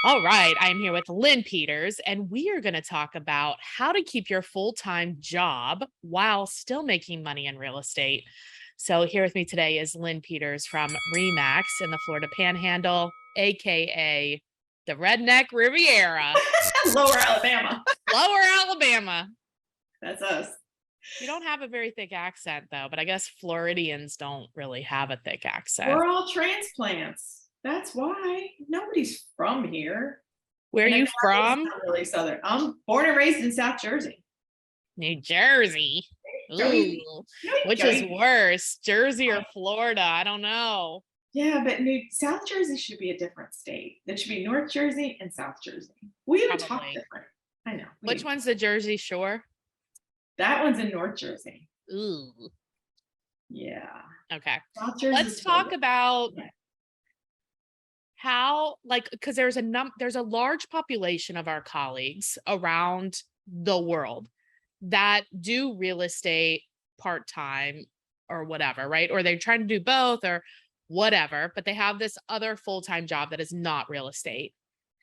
All right, I'm here with Lynn Peters, and we are going to talk about how to keep your full time job while still making money in real estate. So, here with me today is Lynn Peters from REMAX in the Florida Panhandle, AKA the Redneck Riviera, Lower Alabama. Lower Alabama. That's us. You don't have a very thick accent, though, but I guess Floridians don't really have a thick accent. We're all transplants. That's why nobody's from here. Where are And you it's from? not really Southern. I'm born and raised in South Jersey. New Jersey. Joey, Ooh, Joey, which is Joey. worse, Jersey or Florida? I don't know. Yeah, but South Jersey should be a different state. That should be North Jersey and South Jersey. We even talk Probably. different. I know. Which one's the Jersey Shore? That one's in North Jersey. Ooh, Yeah. okay. South Jersey. Let's talk about Yeah. how, like, because there's a large population of our colleagues around the world that do real estate part-time or whatever, right? Or they're trying to do both or whatever, but they have this other full-time job that is not real estate.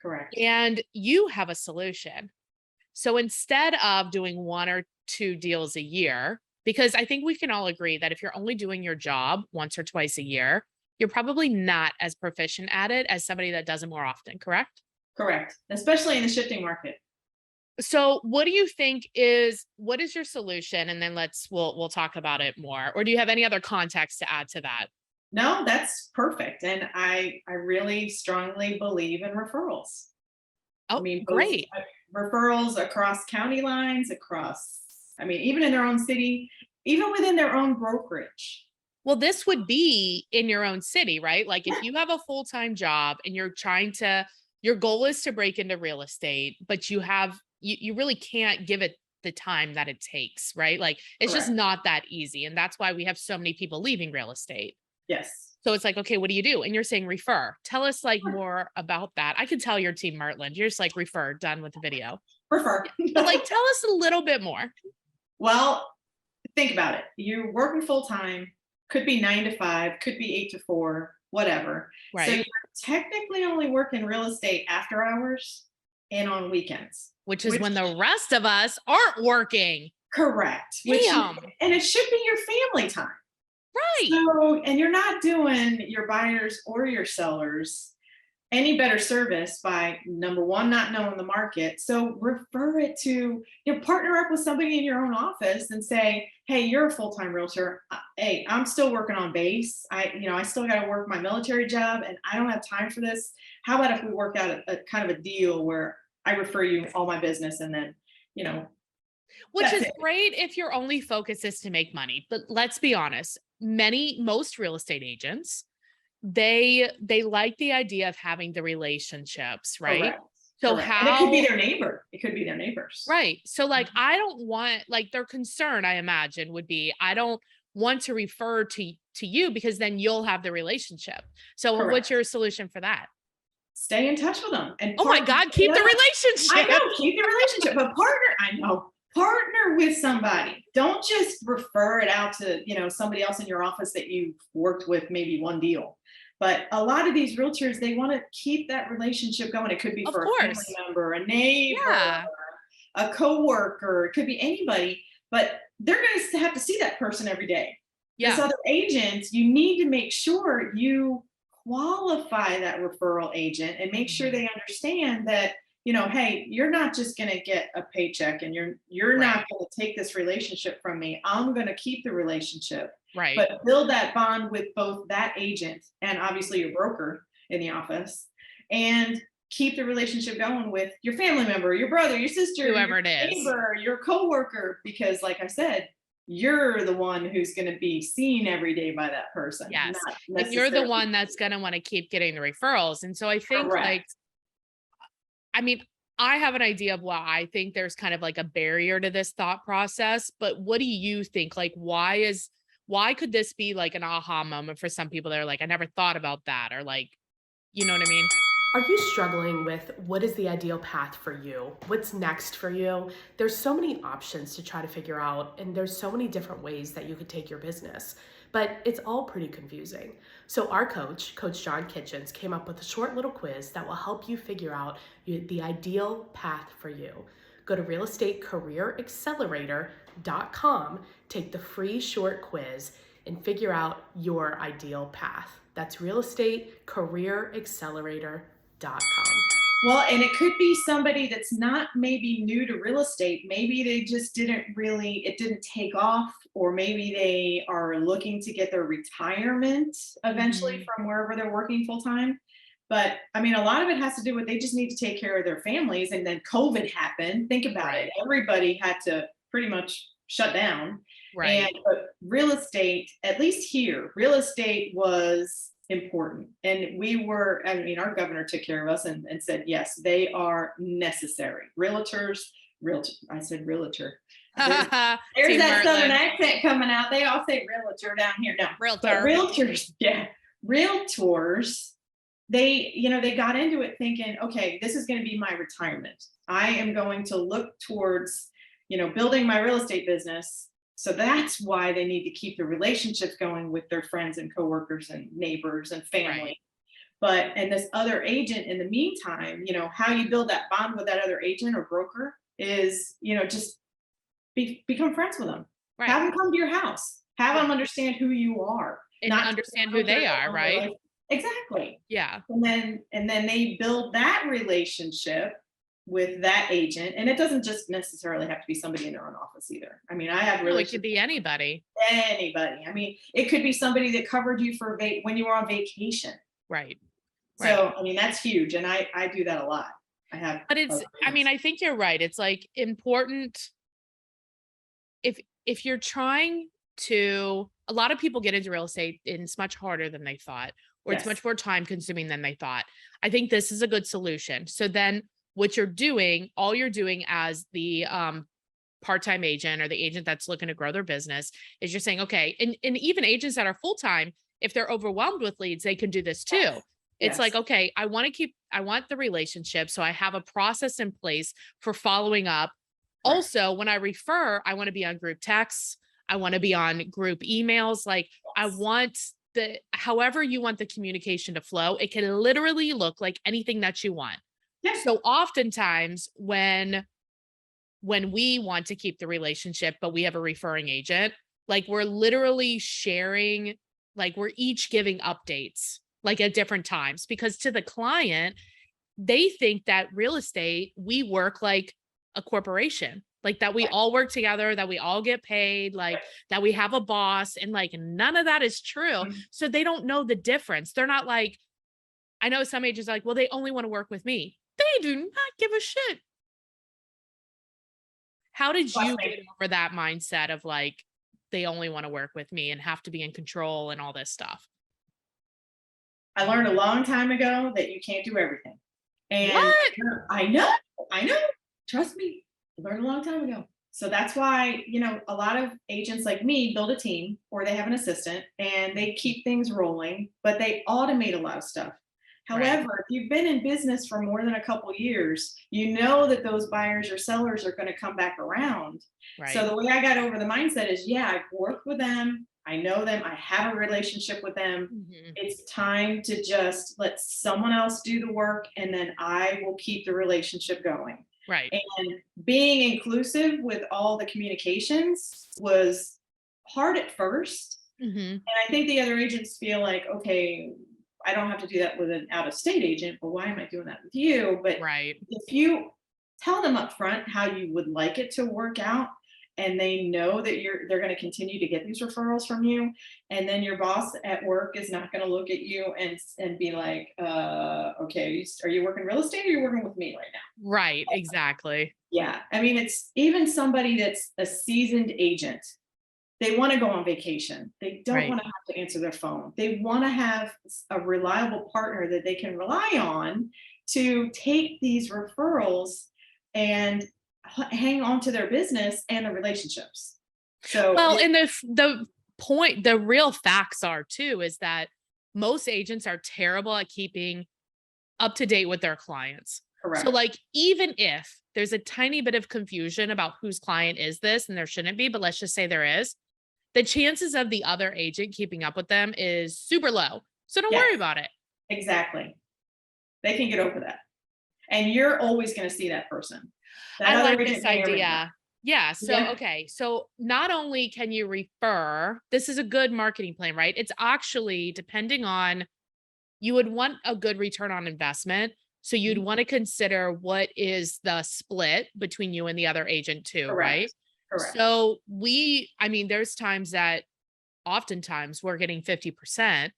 Correct. And you have a solution. So instead of doing one or two deals a year, because I think we can all agree that if you're only doing your job once or twice a year, you're probably not as proficient at it as somebody that does it more often, correct? Correct. Especially in the shifting market. So what do you think what is your solution? And then we'll talk about it more. Or do you have any other context to add to that? No, that's perfect. And I really strongly believe in referrals. I Oh, mean, both great. referrals across county lines, even in their own city, even within their own brokerage. Well, this would be in your own city, right? Like if you have a full-time job and your goal is to break into real estate, but you really can't give it the time that it takes, right? Like it's just Correct. not that easy. And that's why we have so many people leaving real estate. Yes. So it's like, okay, what do you do? And you're saying refer. Tell us like more about that. I could tell your team Martland. You're just like refer, done with the video. Refer. But like tell us a little bit more. Well, think about it. You're working full time, could be 9 to 5, could be 8 to 4, whatever. So Right. you're technically only working real estate after hours and on weekends. Which is when the rest of us aren't working. Correct. Damn. And it should be your family time. Right. So, and you're not doing your buyers or your sellers any better service by number one, not knowing the market. So refer it to, partner up with somebody in your own office and say, hey, you're a full-time realtor. Hey, I'm still working on base. I still got to work my military job and I don't have time for this. How about if we work out a kind of a deal where I refer you all my business and then, Which is it. great if your only focus is to make money. But let's be honest, most real estate agents, they like the idea of having the relationships, right? Correct. So Correct. And it could be how their neighbor. It could be their neighbors. right. So like I don't want like their concern, I imagine, would be I don't want to refer to you because then you'll have the relationship. So Correct. what's your solution for that? Stay in touch with them. And Oh my God, keep the relationship. I know, keep the relationship, but partner with somebody. Don't just refer it out to, somebody else in your office that you've worked with maybe one deal. But a lot of these realtors, they want to keep that relationship going. It could be for a family member, a neighbor, a coworker, it could be anybody, but they're going to have to see that person every day. Yeah. This other agent, you need to make sure you qualify that referral agent and make sure they understand that, hey, you're not just going to get a paycheck and you're not going to take this relationship from me. I'm going to keep the relationship. Right. But build that bond with both that agent and obviously your broker in the office and keep the relationship going with your family member, your brother, your sister, whoever your it is, neighbor, your coworker, because like I said, you're the one who's going to be seen every day by that person. Yes. And you're the one that's going to want to keep getting the referrals. And so I think I have an idea of why I think there's kind of like a barrier to this thought process, but what do you think? Like, why could this be like an aha moment for some people that are like, I never thought about that, or like, you know what I mean? Are you struggling with what is the ideal path for you? What's next for you? There's so many options to try to figure out, and there's so many different ways that you could take your business. but it's all pretty confusing. So our coach, Coach John Kitchens, came up with a short little quiz that will help you figure out the ideal path for you. Go to realestatecareeraccelerator.com, take the free short quiz, and figure out your ideal path. That's realestatecareeraccelerator.com. Well, and it could be somebody that's not maybe new to real estate. Maybe they just it didn't take off, or maybe they are looking to get their retirement eventually from wherever they're working full time. But I mean, a lot of it has to do with they just need to take care of their families. And then COVID happened. Think about it. Everybody had to pretty much shut down. Right. But real estate, at least here, real estate was important. And our governor took care of us and said, yes, they are necessary. I said realtor. There's that Southern accent coming out. They all say realtor down here. No, Realtor. But realtors, yeah. Realtors, they got into it thinking, okay, this is going to be my retirement. I am going to look towards, building my real estate business. So that's why they need to keep the relationships going with their friends and coworkers and neighbors and family. Right. And this other agent in the meantime, how you build that bond with that other agent or broker is, just become friends with them. Right. Have them come to your house. Have them understand who you are. And not understand who they are, right? Exactly. Yeah. And then they build that relationship with that agent. And it doesn't just necessarily have to be somebody in their own office either. I mean, I have it could be anybody. Anybody. I mean, it could be somebody that covered you for when you were on vacation. Right. So, I mean, that's huge. And I do that a lot. But I think you're right. It's like important. If you're trying to, a lot of people get into real estate and it's much harder than they thought, or it's much more time consuming than they thought. I think this is a good solution. So then what all you're doing as the part-time agent or the agent that's looking to grow their business is you're saying, okay, and even agents that are full-time, if they're overwhelmed with leads, they can do this too. Yes. It's like, okay, I want the relationship. So I have a process in place for following up. Right. Also, when I refer, I want to be on group texts. I want to be on group emails. Like I want however you want the communication to flow. It can literally look like anything that you want. Yeah. So oftentimes when we want to keep the relationship, but we have a referring agent, like we're literally sharing, like we're each giving updates, like at different times, because to the client, they think that real estate, we work like a corporation, like that we all work together, that we all get paid, like that we have a boss, and like none of that is true. So they don't know the difference. They're not like, I know some agents are like, well, they only want to work with me. They do not give a shit. How did you get over that mindset of like, they only want to work with me and have to be in control and all this stuff? I learned a long time ago that you can't do everything. And what? I know. Trust me. I learned a long time ago. So that's why, a lot of agents like me build a team or they have an assistant and they keep things rolling, but they automate a lot of stuff. However, if you've been in business for more than a couple of years, you know that those buyers or sellers are going to come back around. Right. So the way I got over the mindset is, I've worked with them. I know them. I have a relationship with them. Mm-hmm. It's time to just let someone else do the work, and then I will keep the relationship going. Right. And being inclusive with all the communications was hard at first. Mm-hmm. And I think the other agents feel like, okay, I don't have to do that with an out-of-state agent, but why am I doing that with you? But if you tell them up front how you would like it to work out, and they know that they're going to continue to get these referrals from you, and then your boss at work is not going to look at you and be like, okay, are you working real estate or are you working with me right now? Right, exactly. Yeah. I mean, it's even somebody that's a seasoned agent. They want to go on vacation. They don't want to have to answer their phone. They want to have a reliable partner that they can rely on to take these referrals and hang on to their business and the relationships. So, and the real facts are too, is that most agents are terrible at keeping up to date with their clients. Correct. So like, even if there's a tiny bit of confusion about whose client is this, and there shouldn't be, but let's just say there is, the chances of the other agent keeping up with them is super low. So don't Yes, worry about it. exactly. They can get over that. And you're always going to see that person. That I other like this agent may or may not. idea. Yeah. So, Yeah, okay. So not only can you refer, this is a good marketing plan, right? It's actually depending on, you would want a good return on investment. So you'd mhm, want to consider what is the split between you and the other agent too, right? correct. Correct. So I mean, there's times that oftentimes we're getting 50%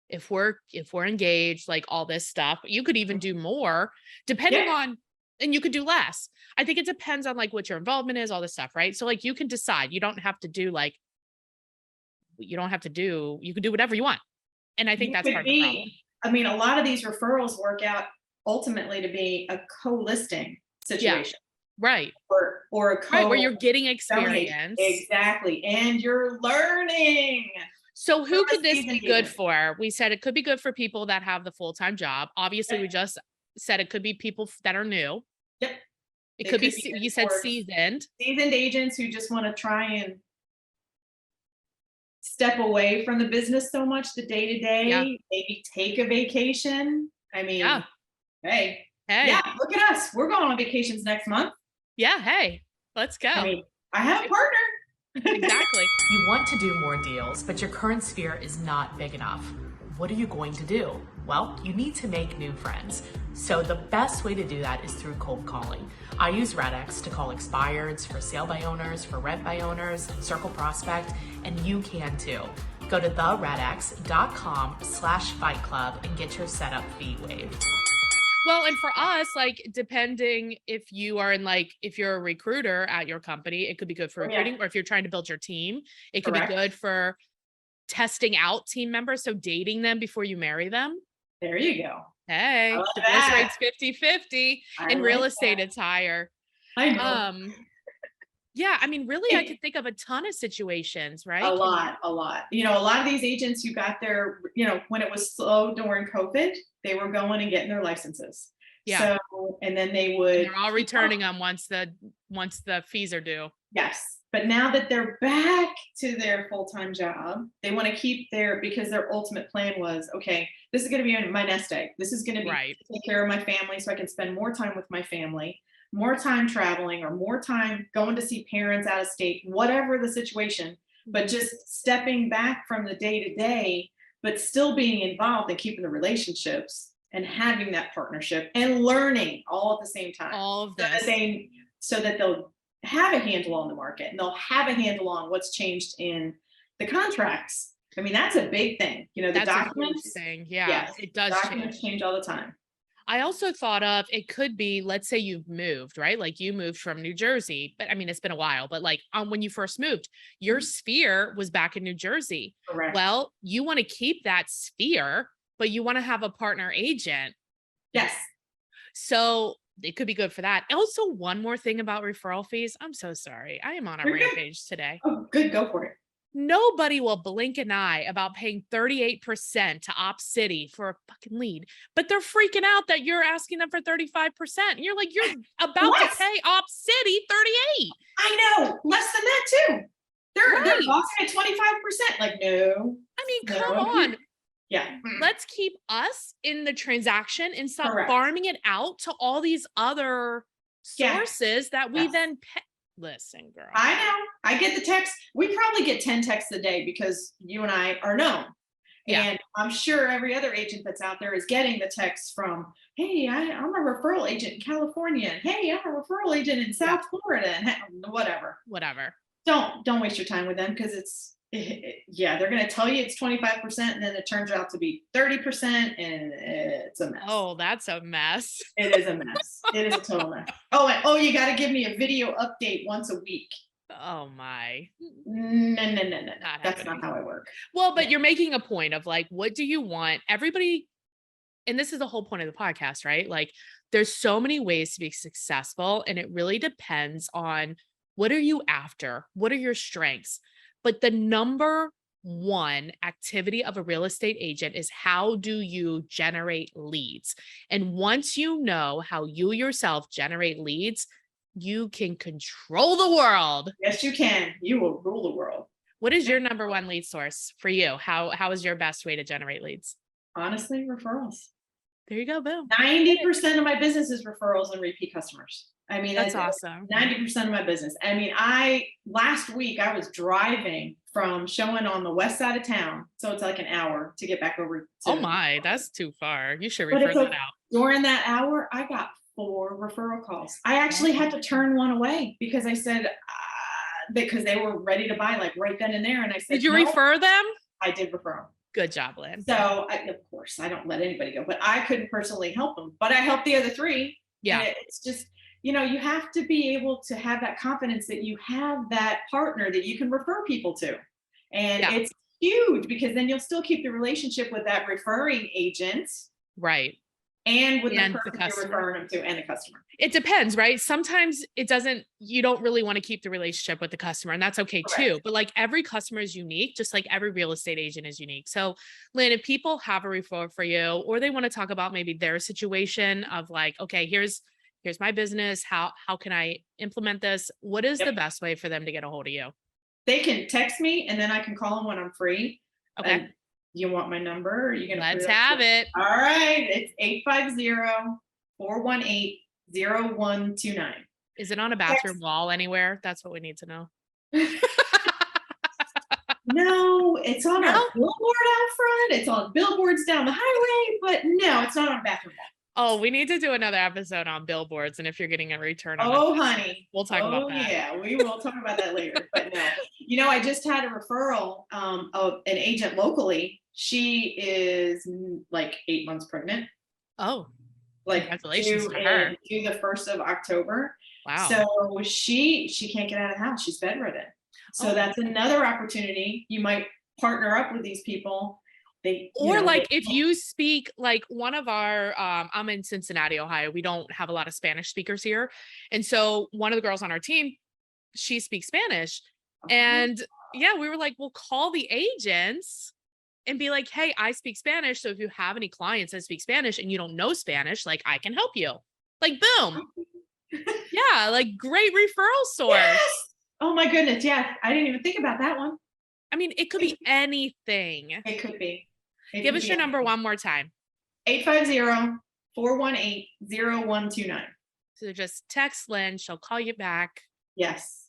if we're engaged, like all this stuff. You could even Mhm. do more Yeah, depending on, and you could do less. I think it depends on like what your involvement is, all this stuff, right? So like you can decide. You don't have to do like you don't have to do, you can do whatever you want. And I think you that's could part of the problem. be, I mean, a lot of these referrals work out ultimately to be a co-listing Yeah. situation Right. or a Right. Where you're getting selling. experience. Exactly. And you're learning So from who a could this be seasoned good agent. for? We said it could be good for people that have the full-time job. Obviously, Yep. we just said it could be people that are new. Yep. It It could be, could be you good said for seasoned. seasoned agents who just want to try and step away from the business so much, the day to Yeah. day, maybe take a vacation. I Yeah. mean, hey, yeah, Hey. look at us. We're going on vacations next month. Yeah. Hey, let's I go. mean, I have a partner. Exactly. You want to do more deals, but your current sphere is not big enough. What are you going to do? Well, you need to make new friends. So the best way to do that is through cold calling. I use REDX to call expireds, for sale by owners, for rent by owners, circle prospect, and you can too. Go to theredx.com/fight club and get your setup fee waived. Well, and for us, like depending if you are in like if you're a recruiter at your company, it could be good for Oh, yeah, recruiting, or if you're trying to build your team, it could be correct. good for testing out team members, so dating them before you marry them. There you go. I Hey, like divorce that. rate's 50-50. I In real like estate, that. it's higher. I know. Um, yeah, I mean, really, I could think of a ton of situations, A right? Can you? lot, a lot. You know, a lot of these agents who got their, you know, when it was slow during COVID, they were going and getting their licenses. Yeah, So, and then they and would they're all keep up. returning them once the fees are due. Yes. But now that they're back to their full-time job, they want to keep their, because their ultimate plan was, okay, this is going to be my nest egg. This is going to be Right. to take care of my family so I can spend more time with my family, more time traveling, or more time going to see parents out of state, whatever the situation, but Mhm. just stepping back from the day to day, but still being involved and keeping the relationships and having that partnership and learning all at the same time All of so that this. they, so that they'll have a handle on the market and they'll have a handle on what's changed in the contracts. I mean, that's a big thing. You know, the That's a huge documents, thing. Yeah, yes, it does documents change. change all the time. I also thought of it could be, let's say you've moved, right? Like you moved from New Jersey, but I mean, it's been a while, but like when you first moved, your Mhm. sphere was back in New Jersey. Correct. Well, you want to keep that sphere, but you want to have a partner agent. Yes. So it could be good for that. Also, one more thing about referral fees. I'm so sorry. I am on a You're good. rampage today. Oh, good. Go for it. Nobody will blink an eye about paying 38% to Op City for a fucking lead, but they're freaking out that you're asking them for 35%. And you're like, you're about to Less. pay Op City 38. I know. Less than that too. They're Right. balking at 25%. Like, no, I mean, come no. on. Yeah. Let's keep us in the transaction and stop Correct. farming it out to all these other Yeah. sources that we Yes. then pay. Listen, girl. I know. I get the text. We probably get 10 texts a day because you and I are known. Yeah. And I'm sure every other agent that's out there is getting the text from, hey, I'm a referral agent in California. And hey, I'm a referral agent in Yeah. South Florida. And whatever. Whatever. Don't waste your time with them because yeah, they're going to tell you it's 25% and then it turns out to be 30% and it's a mess. Oh, that's a mess. It is a mess. It is a total mess. Oh, and oh, you got to give me a video update once a week. Oh my. No. Not That's happening. not how I work. Well, but Yeah. you're making a point of like, what do you want? Everybody, and this is the whole point of the podcast, right? Like, there's so many ways to be successful, and it really depends on what are you after? What are your strengths? But the number one activity of a real estate agent is how do you generate leads? And once you know how you yourself generate leads, you can control the world. Yes, you can. You will rule the world. What is your number one lead source for you? How is your best way to generate leads? Honestly, referrals. There you go. Boom. 90% of my business is referrals and repeat customers. I mean, That's awesome. 90% of my business. I mean, last week I was driving from showing on the west side of town. So it's like an hour to get back over to. Oh my, that's too far. You should But refer it's that out. during that hour, I got 4 referral calls. I actually had to turn one away because I said, because they were ready to buy like right then and there. And I said, Did you "No." refer them? I did refer them. Good job, Lynn. So of course I don't let anybody go, but I couldn't personally help them, but I helped the other 3. Yeah. And it's just, you have to be able to have that confidence that you have that partner that you can refer people to. And it's huge because then you'll still keep the relationship with that referring agent. Right. And with And the the person you're customer. referring them to and the customer. It depends, right? Sometimes you don't really want to keep the relationship with the customer, and that's okay too. Correct. But like every customer is unique, just like every real estate agent is unique. So Lynn, if people have a referral for you, or they want to talk about maybe their situation of like, okay, here's my business. How can I implement this? What is the best way for them to get a hold of you? They can text me and then I can call them when I'm free. Okay. And you want my number? Or are you gonna Let's have it. All right. It's 850-418-0129. Is it on a bathroom wall anywhere? That's what we need to know. No, it's on a billboard out front. It's on billboards down the highway, but no, it's not on a bathroom wall. Oh, we need to do another episode on billboards and if you're getting a return on Oh, it. honey. We'll talk about that. Yeah, we will talk about that later. But no, I just had a referral of an agent locally. She is like 8 months pregnant. Oh, Like congratulations to her. due the 1st of October. Wow. So she can't get out of the house. She's bedridden. So that's another opportunity. You might partner up with these people. If you speak like one of our, I'm in Cincinnati, Ohio. We don't have a lot of Spanish speakers here. And so one of the girls on our team, she speaks Spanish. And we were like, we'll call the agents and be like, hey, I speak Spanish. So if you have any clients that speak Spanish and you don't know Spanish, like I can help you. Like, boom. Yeah. Like great referral source. Yes! Oh my goodness. Yeah. I didn't even think about that one. I mean, it could be anything. It could be. Give us your number one more time. 850-418-0129. So just text Lynn. She'll call you back. Yes.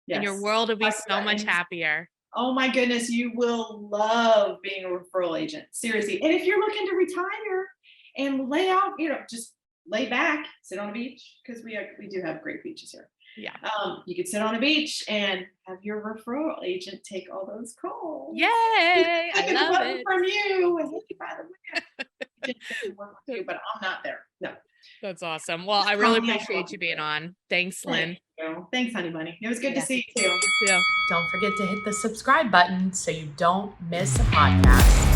And your world will be so much happier. Oh my goodness. You will love being a referral agent. Seriously. And if you're looking to retire and lay out, just lay back, sit on a beach, because we do have great beaches here. Yeah. You could sit on a beach and have your referral agent take all those calls. Yay! I love it. From you. And hey, by the way, but I'm not there. No. That's awesome. Well, I really appreciate you being on. Thanks, Lynn. Thanks, honey bunny. It was good to see you too. You too. Don't forget to hit the subscribe button so you don't miss a podcast.